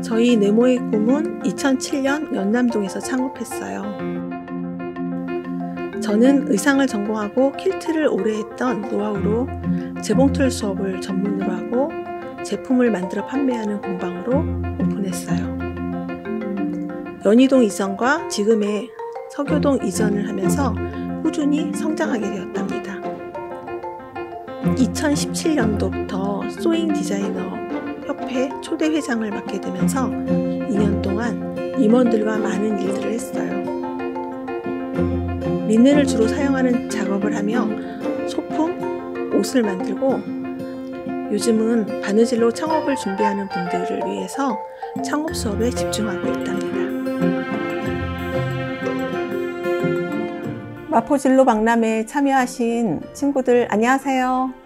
저희 네모의 꿈은 2007년 연남동에서 창업했어요. 저는 의상을 전공하고 퀼트를 오래 했던 노하우로 재봉틀 수업을 전문으로 하고 제품을 만들어 판매하는 공방으로 오픈했어요. 연희동 이전과 지금의 서교동 이전을 하면서 꾸준히 성장하게 되었답니다. 2017년도부터 소잉 디자이너 협회 초대 회장을 맡게 되면서 2년 동안 임원들과 많은 일들을 했어요. 리넨을 주로 사용하는 작업을 하며 소품, 옷을 만들고 요즘은 바느질로 창업을 준비하는 분들을 위해서 창업 수업에 집중하고 있답니다. 마포진로 박람회에 참여하신 친구들 안녕하세요.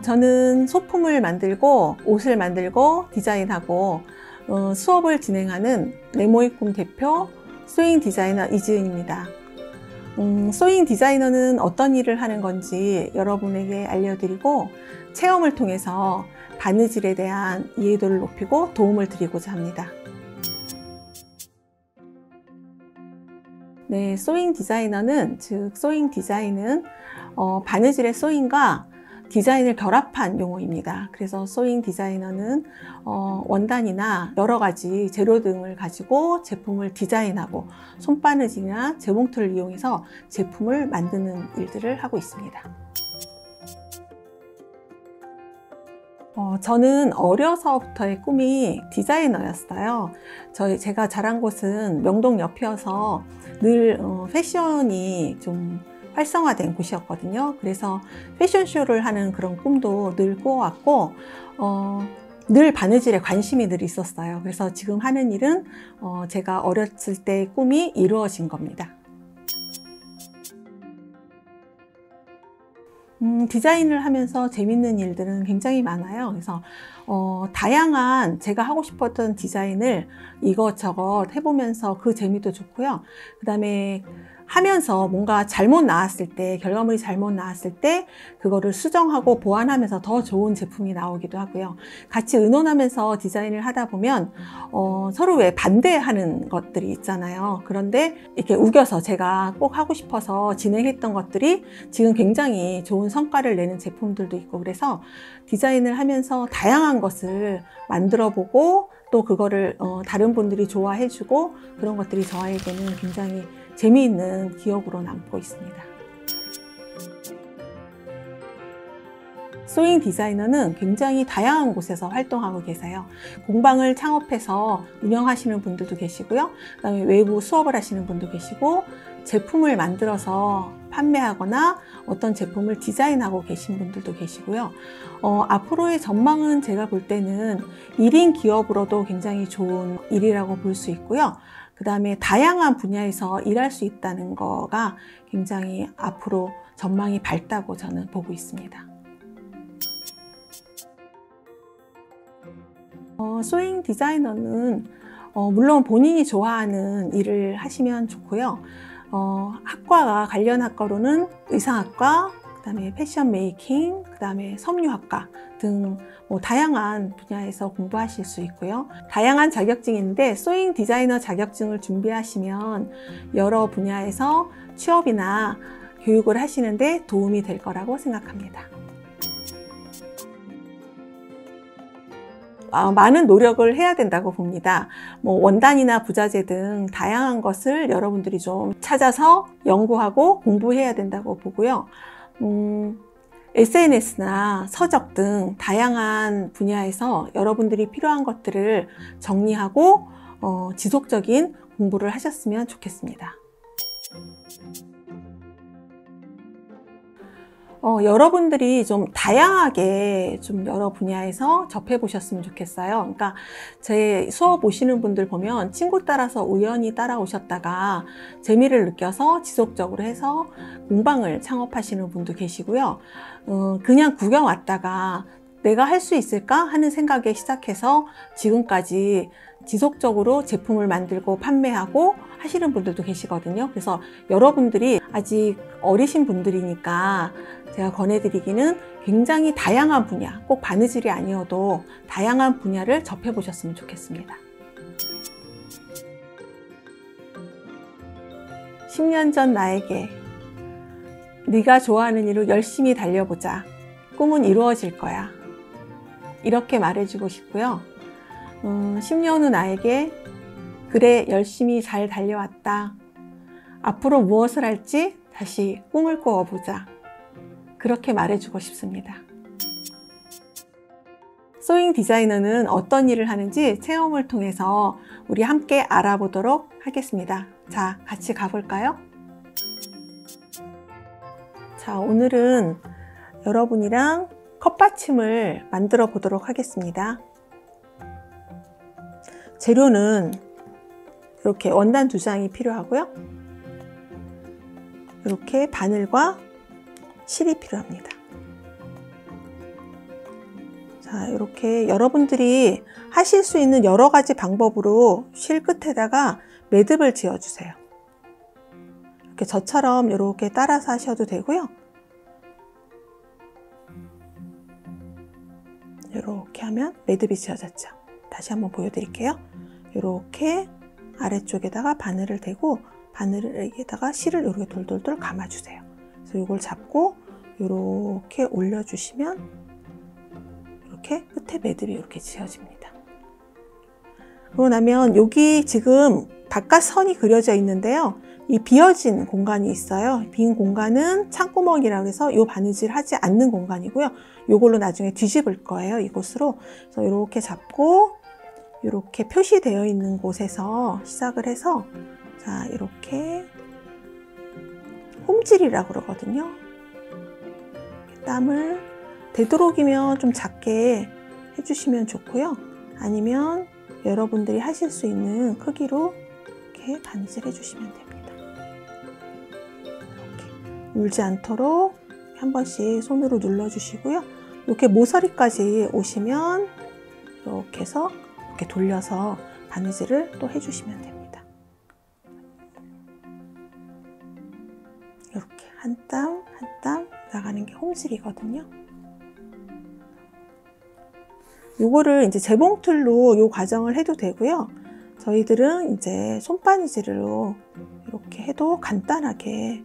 저는 소품을 만들고 옷을 만들고 디자인하고 수업을 진행하는 네모의 꿈 대표 소잉 디자이너 이지은입니다. 소잉 디자이너는 어떤 일을 하는 건지 여러분에게 알려드리고 체험을 통해서 바느질에 대한 이해도를 높이고 도움을 드리고자 합니다. 네, 소잉 디자이너는 즉 소잉 디자인은 바느질의 소잉과 디자인을 결합한 용어입니다. 그래서 소잉 디자이너는 원단이나 여러 가지 재료 등을 가지고 제품을 디자인하고 손바느질이나 재봉틀을 이용해서 제품을 만드는 일들을 하고 있습니다. 저는 어려서부터의 꿈이 디자이너였어요. 제가 자란 곳은 명동 옆이어서 늘 패션이 좀 활성화된 곳이었거든요. 그래서 패션쇼를 하는 그런 꿈도 늘 꾸어왔고 늘 바느질에 관심이 늘 있었어요. 그래서 지금 하는 일은 제가 어렸을 때의 꿈이 이루어진 겁니다. 디자인을 하면서 재밌는 일들은 굉장히 많아요. 그래서 다양한 제가 하고 싶었던 디자인을 이것저것 해보면서 그 재미도 좋고요. 그 다음에 하면서 뭔가 잘못 나왔을 때, 결과물이 잘못 나왔을 때 그거를 수정하고 보완하면서 더 좋은 제품이 나오기도 하고요. 같이 의논하면서 디자인을 하다 보면 서로 왜 반대하는 것들이 있잖아요. 그런데 이렇게 우겨서 제가 꼭 하고 싶어서 진행했던 것들이 지금 굉장히 좋은 성과를 내는 제품들도 있고, 그래서 디자인을 하면서 다양한 것을 만들어 보고 또 그거를 다른 분들이 좋아해 주고 그런 것들이 저에게는 굉장히 재미있는 기억으로 남고 있습니다. 소잉 디자이너는 굉장히 다양한 곳에서 활동하고 계세요. 공방을 창업해서 운영하시는 분들도 계시고요. 그다음에 외부 수업을 하시는 분도 계시고, 제품을 만들어서 판매하거나 어떤 제품을 디자인하고 계신 분들도 계시고요. 앞으로의 전망은 제가 볼 때는 1인 기업으로도 굉장히 좋은 일이라고 볼 수 있고요. 그 다음에 다양한 분야에서 일할 수 있다는 거가 굉장히 앞으로 전망이 밝다고 저는 보고 있습니다. 소잉 디자이너는 물론 본인이 좋아하는 일을 하시면 좋고요. 학과가 관련 학과로는 의상학과, 그 다음에 패션 메이킹, 그 다음에 섬유학과 등 다양한 분야에서 공부하실 수 있고요. 다양한 자격증인데 소잉 디자이너 자격증을 준비하시면 여러 분야에서 취업이나 교육을 하시는데 도움이 될 거라고 생각합니다. 많은 노력을 해야 된다고 봅니다. 원단이나 부자재 등 다양한 것을 여러분들이 좀 찾아서 연구하고 공부해야 된다고 보고요. SNS나 서적 등 다양한 분야에서 여러분들이 필요한 것들을 정리하고 지속적인 공부를 하셨으면 좋겠습니다. 여러분들이 좀 다양하게 좀 여러 분야에서 접해 보셨으면 좋겠어요. 그러니까 제 수업 오시는 분들 보면 친구 따라서 우연히 따라오셨다가 재미를 느껴서 지속적으로 해서 공방을 창업하시는 분도 계시고요. 그냥 구경 왔다가 내가 할 수 있을까 하는 생각에 시작해서 지금까지 지속적으로 제품을 만들고 판매하고 하시는 분들도 계시거든요. 그래서 여러분들이 아직 어리신 분들이니까 제가 권해드리기는 굉장히 다양한 분야, 꼭 바느질이 아니어도 다양한 분야를 접해보셨으면 좋겠습니다. 10년 전 나에게 네가 좋아하는 일로 열심히 달려보자. 꿈은 이루어질 거야. 이렇게 말해주고 싶고요. 10년 후 나에게 그래, 열심히 잘 달려왔다. 앞으로 무엇을 할지 다시 꿈을 꾸어보자. 그렇게 말해주고 싶습니다. 소잉 디자이너는 어떤 일을 하는지 체험을 통해서 우리 함께 알아보도록 하겠습니다. 자, 같이 가볼까요? 자, 오늘은 여러분이랑 컵받침을 만들어 보도록 하겠습니다. 재료는 이렇게 원단 2장이 필요하고요. 이렇게 바늘과 실이 필요합니다. 자, 이렇게 여러분들이 하실 수 있는 여러 가지 방법으로 실 끝에다가 매듭을 지어주세요. 이렇게 저처럼 이렇게 따라서 하셔도 되고요. 이렇게 하면 매듭이 지어졌죠. 다시 한번 보여드릴게요. 이렇게 아래쪽에다가 바늘을 대고 바늘에다가 실을 이렇게 돌돌돌 감아주세요. 그래서 이걸 잡고 이렇게 올려주시면 이렇게 끝에 매듭이 이렇게 지어집니다. 그러고 나면 여기 지금 바깥 선이 그려져 있는데요. 이 비어진 공간이 있어요. 빈 공간은 창구멍이라고 해서 이 바느질 하지 않는 공간이고요. 이걸로 나중에 뒤집을 거예요. 이곳으로. 그래서 이렇게 잡고 이렇게 표시되어 있는 곳에서 시작을 해서 자, 이렇게 홈질이라고 그러거든요. 땀을 되도록이면 좀 작게 해주시면 좋고요. 아니면 여러분들이 하실 수 있는 크기로 이렇게 바느질 해주시면 됩니다. 이렇게 울지 않도록 한 번씩 손으로 눌러주시고요. 이렇게 모서리까지 오시면 이렇게 해서 이렇게 돌려서 바느질을 또 해주시면 됩니다. 이렇게 한 땀 한 땀 나가는 게 홈질이거든요. 요거를 이제 재봉틀로 요 과정을 해도 되고요. 저희들은 이제 손바느질로 이렇게 해도 간단하게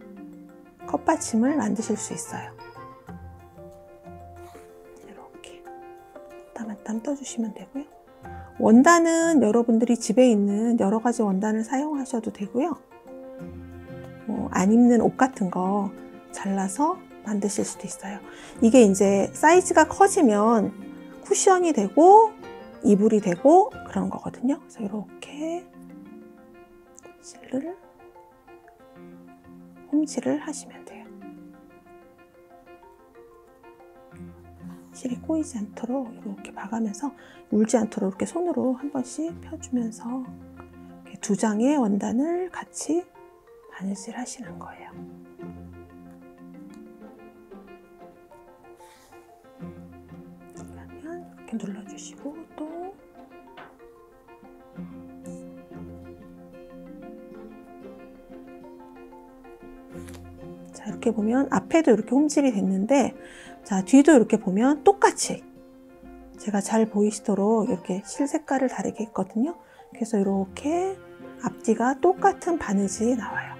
컵받침을 만드실 수 있어요. 이렇게 땀 한 땀 떠주시면 되고요. 원단은 여러분들이 집에 있는 여러 가지 원단을 사용하셔도 되고요. 안 입는 옷 같은 거 잘라서 만드실 수도 있어요. 이게 이제 사이즈가 커지면 쿠션이 되고 이불이 되고 그런 거거든요. 그래서 이렇게 실을 홈질을 하시면 돼요. 실이 꼬이지 않도록 이렇게 봐가면서 울지 않도록 이렇게 손으로 한 번씩 펴주면서 이렇게 2장의 원단을 같이 바느질 하시는 거예요. 그러면 이렇게 눌러주시고 또 자, 이렇게 보면 앞에도 이렇게 홈질이 됐는데 자, 뒤도 이렇게 보면 똑같이 제가 잘 보이시도록 이렇게 실 색깔을 다르게 했거든요. 그래서 이렇게 앞뒤가 똑같은 바느질이 나와요.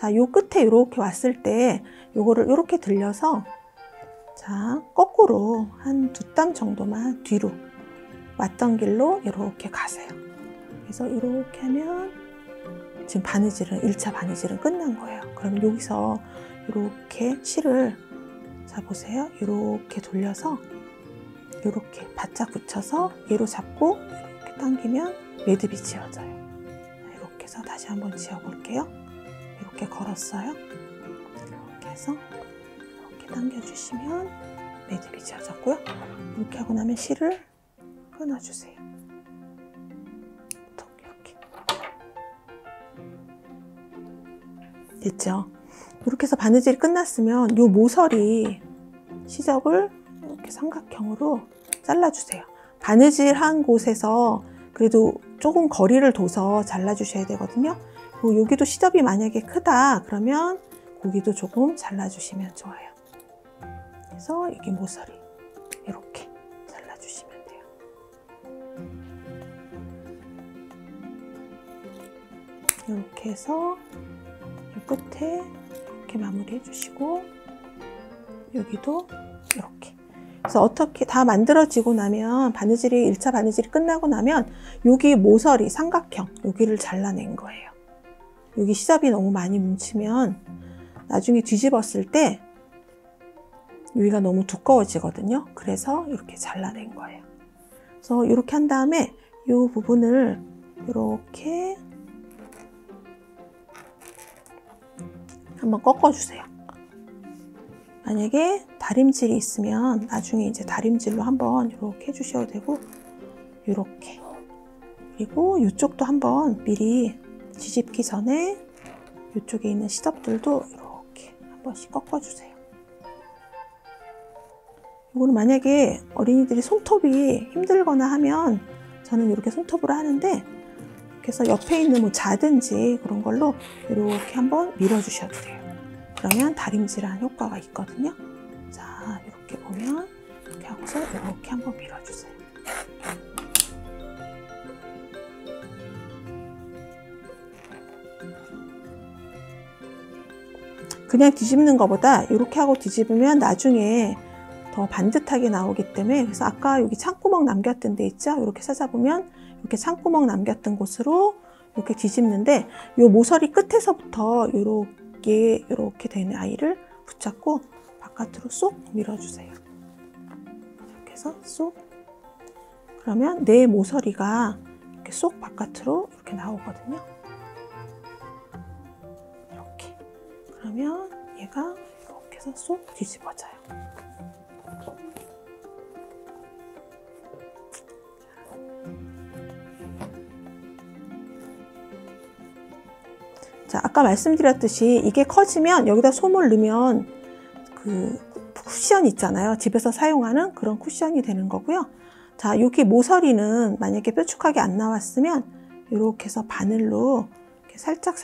자, 요 끝에 이렇게 왔을 때 요거를 이렇게 들려서 자, 거꾸로 한 2땀 정도만 뒤로 왔던 길로 이렇게 가세요. 그래서 이렇게 하면 지금 바느질은 1차 바느질은 끝난 거예요. 그럼 여기서 이렇게 실을 자 보세요. 이렇게 돌려서 이렇게 바짝 붙여서 얘로 잡고 이렇게 당기면 매듭이 지어져요. 이렇게 해서 다시 한번 지어 볼게요. 이렇게 걸었어요. 이렇게 해서 이렇게 당겨주시면 매듭이 지어졌고요. 이렇게 하고 나면 실을 끊어주세요. 이렇게 됐죠? 이렇게 해서 바느질이 끝났으면 이 모서리 시접을 이렇게 삼각형으로 잘라주세요. 바느질한 곳에서 그래도 조금 거리를 둬서 잘라주셔야 되거든요. 그리고 여기도 시접이 만약에 크다 그러면 고기도 조금 잘라주시면 좋아요. 그래서 여기 모서리 이렇게 잘라주시면 돼요. 이렇게 해서 이 끝에 이렇게 마무리해 주시고 여기도 이렇게. 그래서 어떻게 다 만들어지고 나면 바느질이 1차 바느질이 끝나고 나면 여기 모서리 삼각형 여기를 잘라낸 거예요. 여기 시접이 너무 많이 뭉치면 나중에 뒤집었을 때 여기가 너무 두꺼워지거든요. 그래서 이렇게 잘라낸 거예요. 그래서 이렇게 한 다음에 이 부분을 이렇게 한번 꺾어주세요. 만약에 다림질이 있으면 나중에 이제 다림질로 한번 이렇게 해주셔도 되고 이렇게 그리고 이쪽도 한번 미리 뒤집기 전에 이쪽에 있는 시접들도 이렇게 한 번씩 꺾어주세요. 이거는 만약에 어린이들이 손톱이 힘들거나 하면 저는 이렇게 손톱으로 하는데 그래서 옆에 있는 뭐 자든지 그런 걸로 이렇게 한번 밀어주셔도 돼요. 그러면 다림질한 효과가 있거든요. 자, 이렇게 보면 이렇게 하고서 이렇게 한번 밀어주세요. 그냥 뒤집는 것보다 이렇게 하고 뒤집으면 나중에 더 반듯하게 나오기 때문에 그래서 아까 여기 창구멍 남겼던 데 있죠? 이렇게 찾아보면 이렇게 창구멍 남겼던 곳으로 이렇게 뒤집는데 이 모서리 끝에서부터 이렇게 되는 아이를 붙잡고 바깥으로 쏙 밀어주세요. 이렇게 해서 쏙. 그러면 내 모서리가 이렇게 쏙 바깥으로 이렇게 나오거든요. 이렇게. 그러면 얘가 이렇게 해서 쏙 뒤집어져요. 자, 아까 말씀드렸듯이 이게 커지면 여기다 솜을 넣으면 그 쿠션 있잖아요. 집에서 사용하는 그런 쿠션이 되는 거고요. 자, 여기 모서리는 만약에 뾰족하게 안 나왔으면 이렇게 해서 바늘로 이렇게 살짝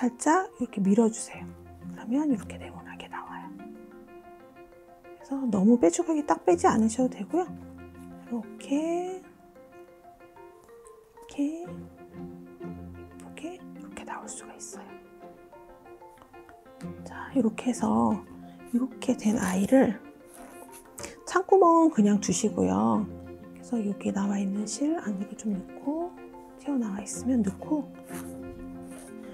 이렇게 밀어주세요. 그러면 이렇게 네모나게 나와요. 그래서 너무 뾰족하게 딱 빼지 않으셔도 되고요. 이렇게 이렇게 나올 수가 있어요. 자, 이렇게 해서 이렇게 된 아이를 창구멍은 그냥 두시고요. 그래서 여기 나와 있는 실 안으로 좀 넣고 튀어나와 있으면 넣고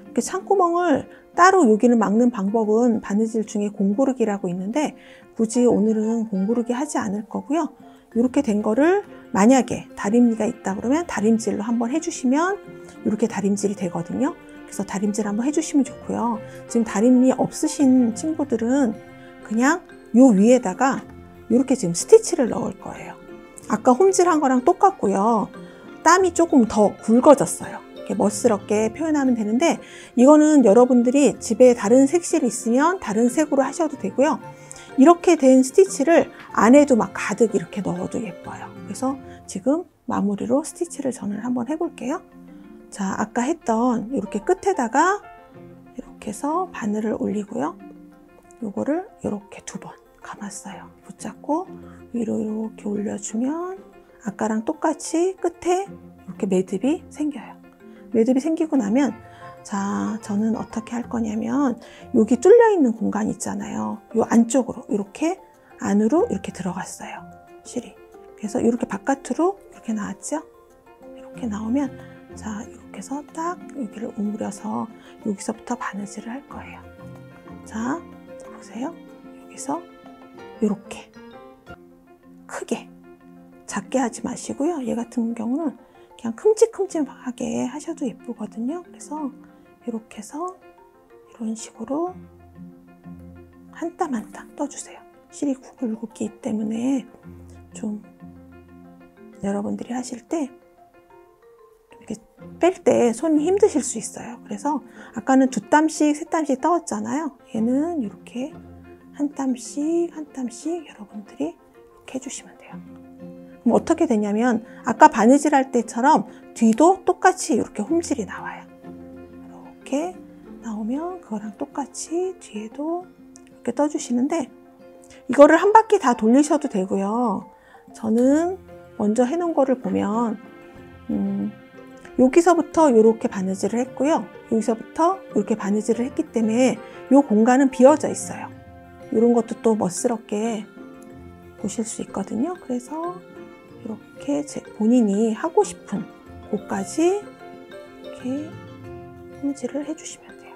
이렇게 창구멍을 따로 여기를 막는 방법은 바느질 중에 공구르기라고 있는데 굳이 오늘은 공구르기 하지 않을 거고요. 이렇게 된 거를 만약에 다림이가 있다 그러면 다림질로 한번 해주시면 이렇게 다림질이 되거든요. 그래서 다림질 한번 해주시면 좋고요. 지금 다림이 없으신 친구들은 그냥 요 위에다가 이렇게 지금 스티치를 넣을 거예요. 아까 홈질한 거랑 똑같고요. 땀이 조금 더 굵어졌어요. 이렇게 멋스럽게 표현하면 되는데 이거는 여러분들이 집에 다른 색실이 있으면 다른 색으로 하셔도 되고요. 이렇게 된 스티치를 안에도 막 가득 이렇게 넣어도 예뻐요. 그래서 지금 마무리로 스티치를 저는 한번 해볼게요. 자, 아까 했던 이렇게 끝에다가 이렇게 해서 바늘을 올리고요. 요거를 이렇게 2번 감았어요. 붙잡고 위로 이렇게 올려주면 아까랑 똑같이 끝에 이렇게 매듭이 생겨요. 매듭이 생기고 나면 자, 저는 어떻게 할 거냐면 여기 뚫려 있는 공간 있잖아요. 요 안쪽으로 이렇게 안으로 이렇게 들어갔어요. 실이. 그래서 이렇게 바깥으로 이렇게 나왔죠? 이렇게 나오면 자, 이렇게 해서 딱 여기를 오므려서 여기서부터 바느질을 할 거예요. 자, 보세요. 여기서 이렇게 크게 작게 하지 마시고요. 얘 같은 경우는 그냥 큼직큼직하게 하셔도 예쁘거든요. 그래서 이렇게 해서 이런 식으로 한 땀 한 땀 떠주세요. 실이 굵기 때문에 좀 여러분들이 하실 때 이렇게 뺄 때 손이 힘드실 수 있어요. 그래서 아까는 2땀씩 3땀씩 떠왔잖아요. 얘는 이렇게 한 땀씩 한 땀씩 여러분들이 이렇게 해주시면 돼요. 그럼 어떻게 되냐면 아까 바느질 할 때처럼 뒤도 똑같이 이렇게 홈질이 나와요. 이렇게 나오면 그거랑 똑같이 뒤에도 이렇게 떠주시는데 이거를 한 바퀴 다 돌리셔도 되고요. 저는 먼저 해놓은 거를 보면 여기서부터 이렇게 바느질을 했고요. 여기서부터 이렇게 바느질을 했기 때문에 이 공간은 비어져 있어요. 이런 것도 또 멋스럽게 보실 수 있거든요. 그래서 이렇게 본인이 하고 싶은 곳까지 이렇게 홈질을 해주시면 돼요.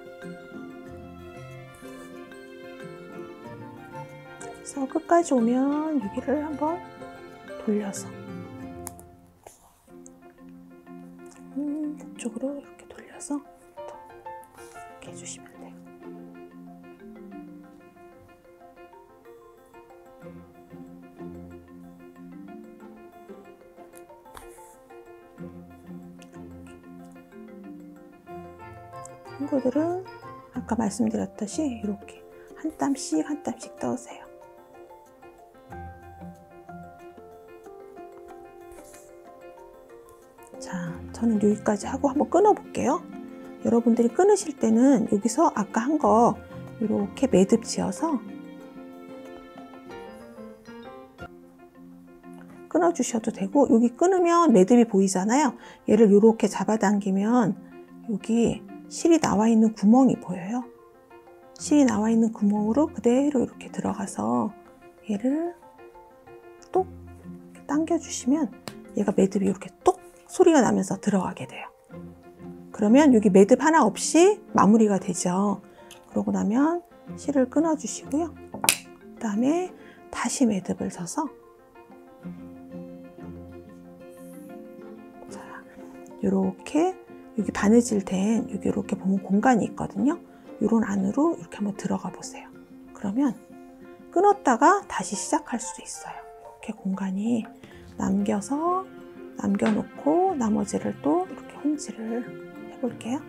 그래서 끝까지 오면 여기를 한번 돌려서 이쪽으로 이렇게 돌려서 이렇게 해주시면 돼요. 친구들은 아까 말씀드렸듯이 이렇게 한 땀씩 한 땀씩 떠세요. 자, 저는 여기까지 하고 한번 끊어 볼게요. 여러분들이 끊으실 때는 여기서 아까 한 거 이렇게 매듭 지어서 끊어 주셔도 되고, 여기 끊으면 매듭이 보이잖아요. 얘를 이렇게 잡아당기면 여기 실이 나와 있는 구멍이 보여요. 실이 나와 있는 구멍으로 그대로 이렇게 들어가서 얘를 똑 당겨 주시면 얘가 매듭이 이렇게 똑 소리가 나면서 들어가게 돼요. 그러면 여기 매듭 하나 없이 마무리가 되죠. 그러고 나면 실을 끊어 주시고요. 그 다음에 다시 매듭을 져서 자, 요렇게 여기 바느질 된 여기 이렇게 보면 공간이 있거든요. 요런 안으로 이렇게 한번 들어가 보세요. 그러면 끊었다가 다시 시작할 수 있어요. 이렇게 공간이 남겨놓고 나머지를 또 이렇게 홈질을 해볼게요.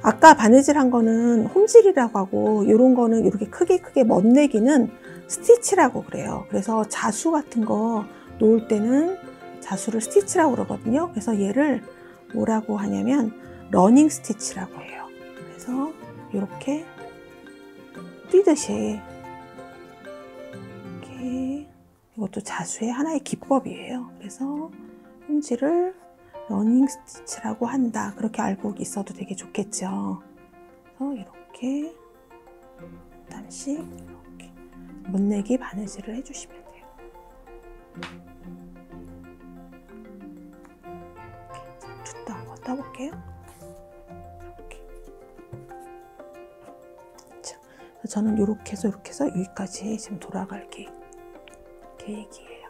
아까 바느질 한 거는 홈질이라고 하고, 이런 거는 이렇게 크게 멋내기는 스티치라고 그래요. 그래서 자수 같은 거 놓을 때는 자수를 스티치라고 그러거든요. 그래서 얘를 뭐라고 하냐면 러닝 스티치라고 해요. 그래서 이렇게 뛰듯이 이렇게, 이것도 자수의 하나의 기법이에요. 그래서 홈질을 러닝 스티치라고 한다. 그렇게 알고 있어도 되게 좋겠죠. 그래서 이렇게 잠시 이렇게 못내기 바느질을 해주시면 돼요. 붓도 한번 떠볼게요. 이렇게. 자, 저는 이렇게 해서 여기까지 지금 돌아갈 계획이에요.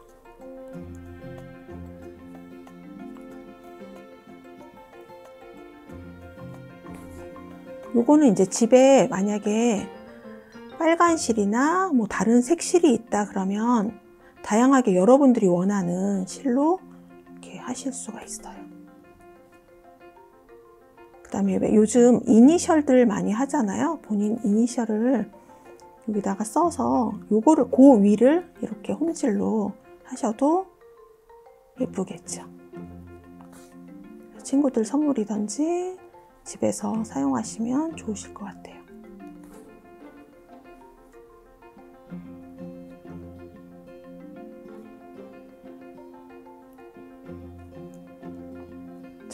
요거는 이제 집에 만약에 빨간 실이나 뭐 다른 색 실이 있다 그러면 다양하게 여러분들이 원하는 실로 이렇게 하실 수가 있어요. 그 다음에 요즘 이니셜들 많이 하잖아요. 본인 이니셜을 여기다가 써서 요거를 그 위를 이렇게 홈질로 하셔도 예쁘겠죠. 친구들 선물이든지 집에서 사용하시면 좋으실 것 같아요.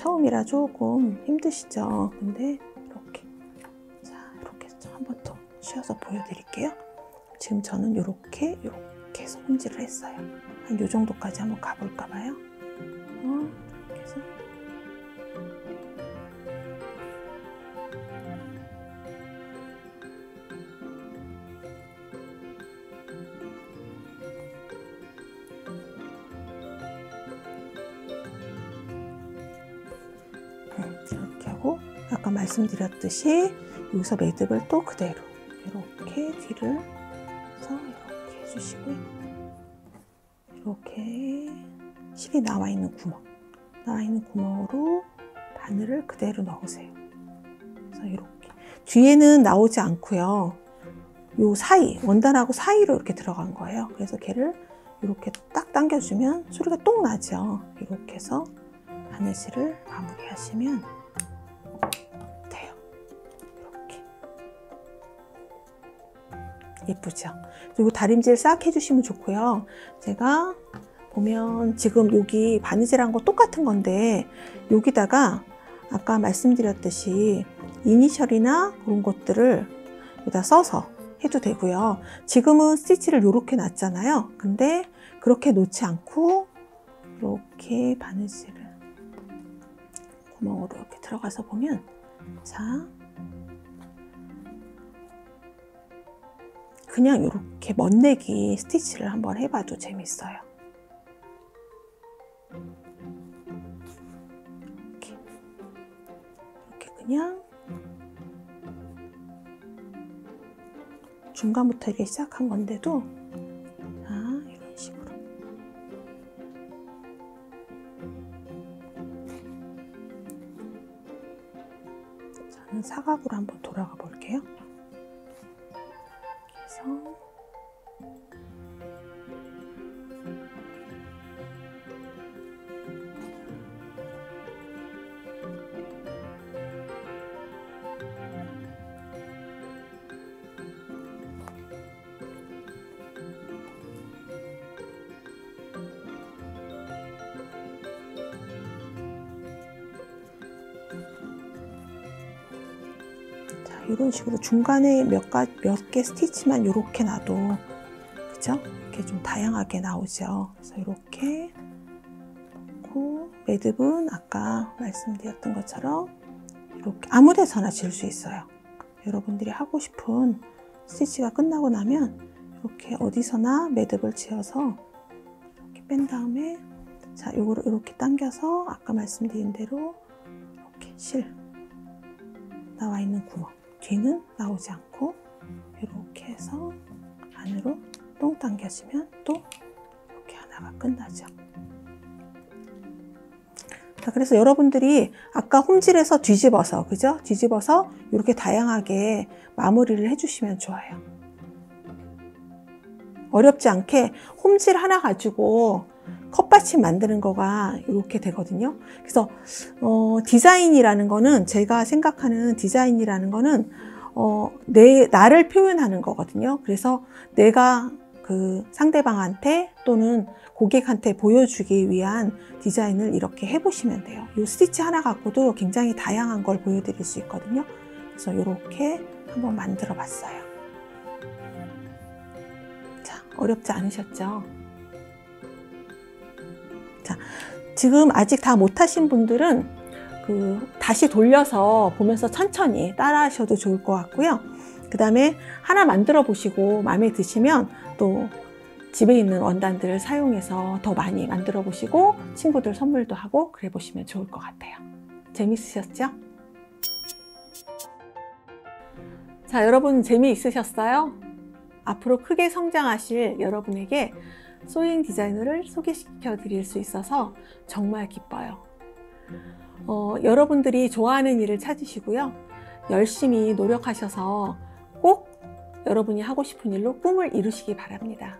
처음이라 조금 힘드시죠? 근데 이렇게, 자, 이렇게 한 번 더 쉬어서 보여드릴게요. 지금 저는 이렇게 해서 홈질을 했어요. 한 요 정도까지 한번 가볼까 봐요. 이렇게 해서 이렇게 하고, 아까 말씀드렸듯이 여기서 매듭을 또 그대로 이렇게 뒤를 해서 이렇게 해주시고요. 이렇게 실이 나와 있는 구멍으로 바늘을 그대로 넣으세요. 그래서 이렇게 뒤에는 나오지 않고요. 요 사이, 원단하고 사이로 이렇게 들어간 거예요. 그래서 걔를 이렇게 딱 당겨주면 소리가 똥 나죠. 이렇게 해서 바느질을 마무리하시면 돼요. 이렇게 예쁘죠? 그리고 다림질 싹 해주시면 좋고요. 제가 보면 지금 여기 바느질한 거 똑같은 건데 여기다가 아까 말씀드렸듯이 이니셜이나 그런 것들을 여기다 써서 해도 되고요. 지금은 스티치를 이렇게 놨잖아요. 근데 그렇게 놓지 않고 이렇게 바느질을 구멍으로 이렇게 들어가서 보면, 자, 그냥 이렇게 멋내기 스티치를 한번 해봐도 재밌어요. 이렇게 그냥 중간부터 이렇게 시작한 건데도, 자, 이런 식으로 저는 사각으로 한번 돌아가 볼게요. 그래서 이런 식으로 중간에 몇 개 스티치만 이렇게 놔도, 그죠? 이렇게 좀 다양하게 나오죠. 그래서 이렇게 넣고, 매듭은 아까 말씀드렸던 것처럼 이렇게 아무 데서나 질 수 있어요. 여러분들이 하고 싶은 스티치가 끝나고 나면 이렇게 어디서나 매듭을 지어서 이렇게 뺀 다음에, 자, 요거를 이렇게 당겨서 아까 말씀드린 대로 이렇게 실 나와 있는 구멍, 뒤는 나오지 않고 이렇게 해서 안으로 똥 당겨지면 또 이렇게 하나가 끝나죠. 자, 그래서 여러분들이 아까 홈질해서 뒤집어서, 그죠? 뒤집어서 이렇게 다양하게 마무리를 해주시면 좋아요. 어렵지 않게 홈질 하나 가지고 컵받침 만드는 거가 이렇게 되거든요. 그래서 디자인이라는 거는, 제가 생각하는 디자인이라는 거는 나를 표현하는 거거든요. 그래서 내가 그 상대방한테 또는 고객한테 보여주기 위한 디자인을 이렇게 해보시면 돼요. 이 스티치 하나 갖고도 굉장히 다양한 걸 보여드릴 수 있거든요. 그래서 이렇게 한번 만들어 봤어요. 자, 어렵지 않으셨죠? 자, 지금 아직 다 못하신 분들은 다시 돌려서 보면서 천천히 따라 하셔도 좋을 것 같고요. 그 다음에 하나 만들어 보시고 마음에 드시면 또 집에 있는 원단들을 사용해서 더 많이 만들어 보시고 친구들 선물도 하고 그래 보시면 좋을 것 같아요. 재밌으셨죠? 자, 여러분 재미있으셨어요? 앞으로 크게 성장하실 여러분에게 소잉 디자이너를 소개시켜 드릴 수 있어서 정말 기뻐요. 여러분들이 좋아하는 일을 찾으시고요. 열심히 노력하셔서 꼭 여러분이 하고 싶은 일로 꿈을 이루시기 바랍니다.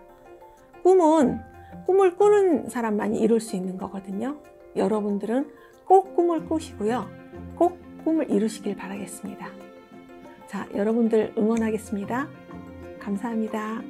꿈을 꾸는 사람만이 이룰 수 있는 거거든요. 여러분들은 꼭 꿈을 꾸시고요. 꼭 꿈을 이루시길 바라겠습니다. 자, 여러분들 응원하겠습니다. 감사합니다.